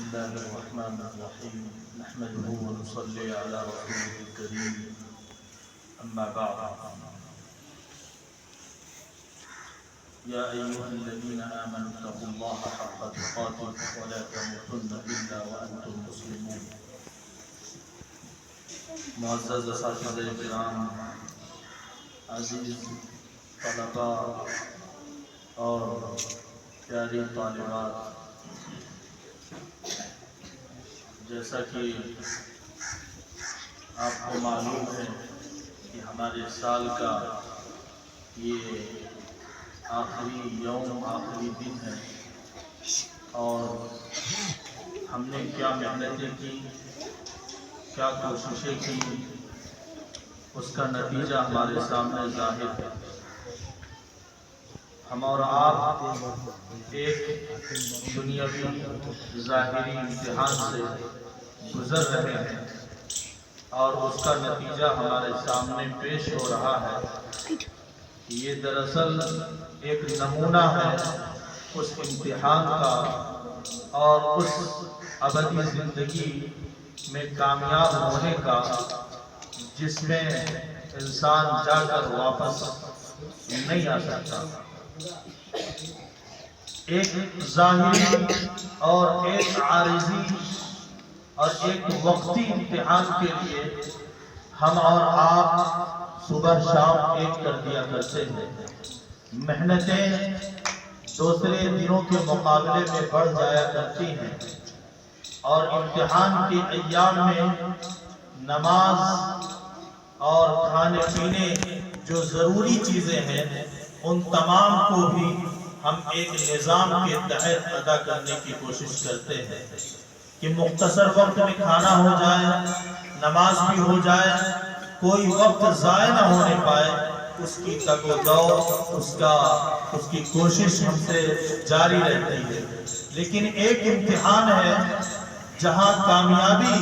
الله الرحمن الرحيم نحمده ونصلي على رسوله الكريم أما بعد يا أيها الذين آمنوا اتقوا الله حق تقاته ولا تموتن إلا وأنتم مسلمون. معزز اساتذہ کرام، عزیز طلباء اور پیاری طالبات، جیسا کہ آپ کو معلوم ہے کہ ہمارے سال کا یہ آخری یوم، آخری دن ہے، اور ہم نے کیا محنتیں کی، کیا کوششیں کی، اس کا نتیجہ ہمارے سامنے ظاہر ہے. ہم اور آپ ایک دنیاوی ظاہری امتحان سے گزر رہے ہیں، اور اس کا نتیجہ ہمارے سامنے پیش ہو رہا ہے. یہ دراصل ایک نمونہ ہے اس امتحان کا اور اس ابدی زندگی میں کامیاب ہونے کا جس میں انسان جا کر واپس نہیں آ سکتا. ایک ظاہری اور ایک عارضی اور ایک وقتی امتحان کے لیے ہم اور آپ صبح شام ایک کر دیا کرتے ہیں. محنتیں دوسرے دنوں کے مقابلے میں بڑھ جایا کرتی ہیں، اور امتحان کے ایام میں نماز اور کھانے پینے جو ضروری چیزیں ہیں ان تمام کو بھی ہم ایک نظام کے تحت ادا کرنے کی کوشش کرتے ہیں کہ مختصر وقت میں کھانا ہو جائے، نماز بھی ہو جائے، کوئی وقت ضائع نہ ہونے پائے. اس کی تگ و دو، اس کی کوشش ہم سے جاری رہتی ہے. لیکن ایک امتحان ہے جہاں کامیابی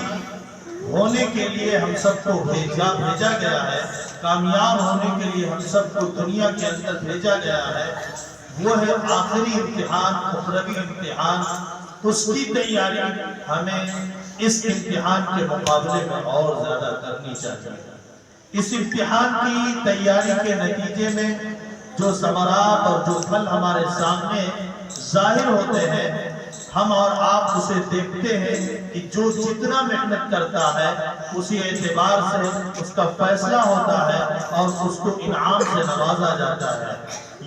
ہونے کے لیے ہم سب کو بھیجا گیا ہے، کامیاب ہونے کے لیے ہم سب کو دنیا کے اندر بھیجا گیا ہے. وہ ہے آخری امتحان، اخروی امتحان. اس کی تیاری ہمیں اس امتحان کے مقابلے میں اور زیادہ کرنی چاہیے. اس امتحان کی تیاری کے نتیجے میں جو ثمرات اور جو پھل ہمارے سامنے ظاہر ہوتے ہیں، ہم اور آپ اسے دیکھتے ہیں کہ جو جتنا محنت کرتا ہے اسی اعتبار سے اس کا فیصلہ ہوتا ہے اور اس کو انعام سے نوازا جاتا ہے.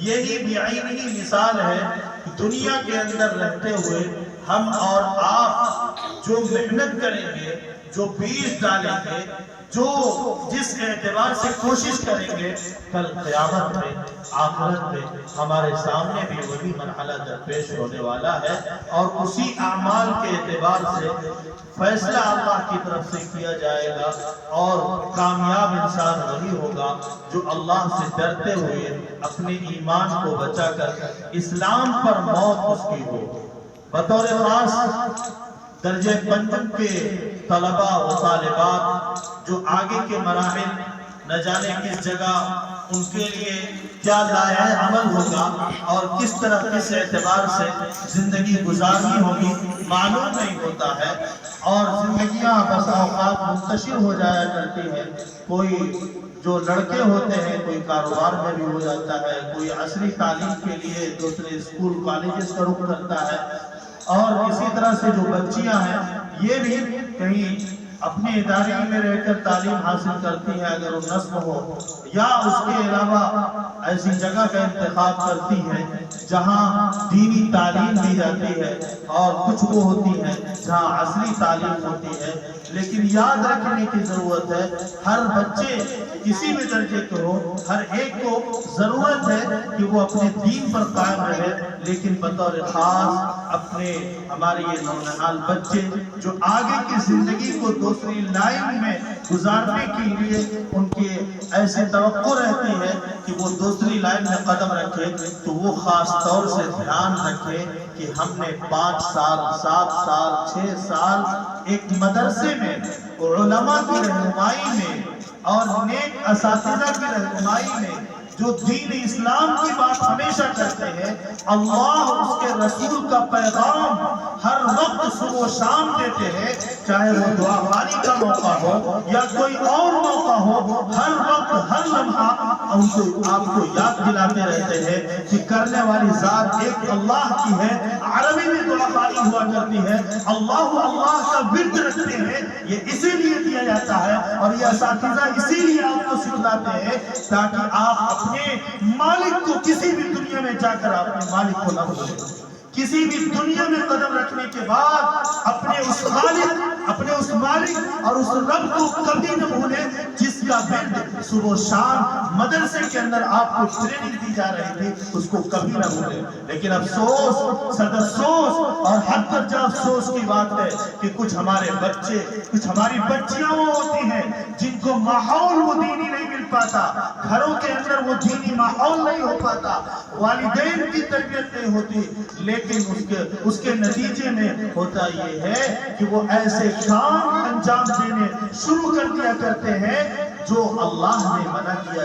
یہی بعینی مثال ہے کہ دنیا کے اندر رہتے ہوئے ہم اور آپ جو محنت کریں گے، جو بیج ڈالیں گے، جو جس اعتبار سے کوشش کریں گے، کل قیامت میں، آخرت میں ہمارے سامنے بھی وہی مرحلہ درپیش ہونے والا ہے، اور اسی اعمال کے اعتبار سے فیصلہ اللہ کی طرف سے کیا جائے گا. اور کامیاب انسان وہی ہوگا جو اللہ سے ڈرتے ہوئے اپنے ایمان کو بچا کر اسلام پر موت اس کی ہو. بطور خاص درجہ پنجم کے طلباء و طالبات جو آگے کے مراحل نہ جانے کس جگہ ان کے لیے کیا لائحہ عمل ہوگا اور کس طرح کس اعتبار سے زندگی گزارنی ہوگی معلوم نہیں ہوتا ہے، اور زندگیاں بس اوقات منتشر ہو جایا کرتی ہیں. کوئی جو لڑکے ہوتے ہیں کوئی کاروبار میں بھی ہو جاتا ہے، کوئی عصری تعلیم کے لیے دوسرے اسکول کالجز کا رخ کرتا ہے، اور اسی طرح سے جو بچیاں ہیں یہ بھی کہیں اپنے ادارے میں رہ کر تعلیم حاصل کرتی ہیں اگر وہ نصب ہو، یا اس کے علاوہ ایسی جگہ کا انتخاب کرتی ہے جہاں دینی تعلیم دی جاتی ہے، اور کچھ وہ ہوتی ہیں جہاں عصری تعلیم ہوتی ہے. لیکن یاد رکھنے کی ضرورت ہے ہر بچے کسی بھی درجے کے ہو، ہر ایک کو ضرورت ہے کہ وہ اپنے دین پر قائم رہے. لیکن بطور خاص اپنے ہمارے یہ نونہال بچے جو آگے کی زندگی کو دوسری لائن میں گزارنے کے لیے ان کے ایسے توقع رہتی ہے کہ وہ دوسری لائن میں قدم رکھے، تو وہ خاص طور سے دھیان رکھے کہ ہم نے 5 سال 7 سال 6 سال ایک مدرسے میں علماء کی رہنمائی میں اور نیک اساتذہ کی رہنمائی میں جو دین اسلام کی بات ہمیشہ کرتے ہیں، اللہ اس کے رسول کا پیغام ہر وقت صبح و شام دیتے ہیں، چاہے وہ دعا پانی کا موقع ہو یا کوئی اور موقع ہو، ہر وقت ہر لمحہ آپ کو یاد دلاتے رہتے ہیں کہ کرنے والی ذات ایک اللہ کی ہے۔ عربی میں دعا پانی ہوا کرتی ہے، اللہ اللہ کا ورد رکھتے ہیں، یہ اسی لیے دیا جاتا ہے، اور یہ اساتذہ اسی لیے آپ کو سکھلاتے ہیں تاکہ آپ اپنے مالک کو کسی بھی دنیا میں جا کر اپنے مالک کو نہ بھولیں، کسی بھی دنیا میں قدم رکھنے کے بعد اپنے اس خالق، اپنے اس مالک اور اس رب کو کبھی نہ بھولیں جس کا ورد صبح و شام مدرسے کے اندر آپ کو ٹریننگ دی جا رہی تھی، اس کو کبھی نہ بھولیں۔ لیکن افسوس، صد افسوس اور حد درجہ افسوس کی بات ہے کہ کچھ ہمارے بچے، کچھ ہماری بچیاں وہ ہوتی ہیں جن کو ماحول وہ دینی نہیں مل پاتا، گھروں کے اندر وہ دینی ماحول نہیں ہو پاتا، والدین کی تربیت نہیں ہوتی، لیکن اس کے نتیجے میں ہوتا یہ ہے کہ وہ ایسے کام انجام دینے شروع کر دیا کرتے ہیں جو اللہ نے منع کیا،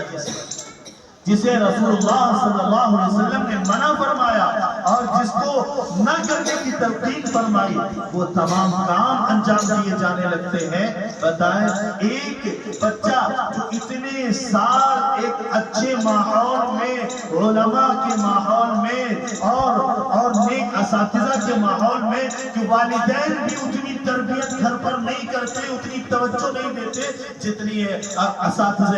جسے رسول اللہ صلی اللہ علیہ وسلم نے منع فرمایا اور جس کو نہ کرنے کی تلقین فرمائی، وہ تمام کام انجام دیے جانے لگتے ہیں۔ بتائیں، ایک بچہ جو اتنے سال ایک اچھے ماحول میں، علماء کے ماحول میں اور نیک اساتذہ کے ماحول میں، کہ والدین بھی اتنی تربیت گھر پر نہیں کرتے، اتنی توجہ نہیں دیتے جتنی اساتذہ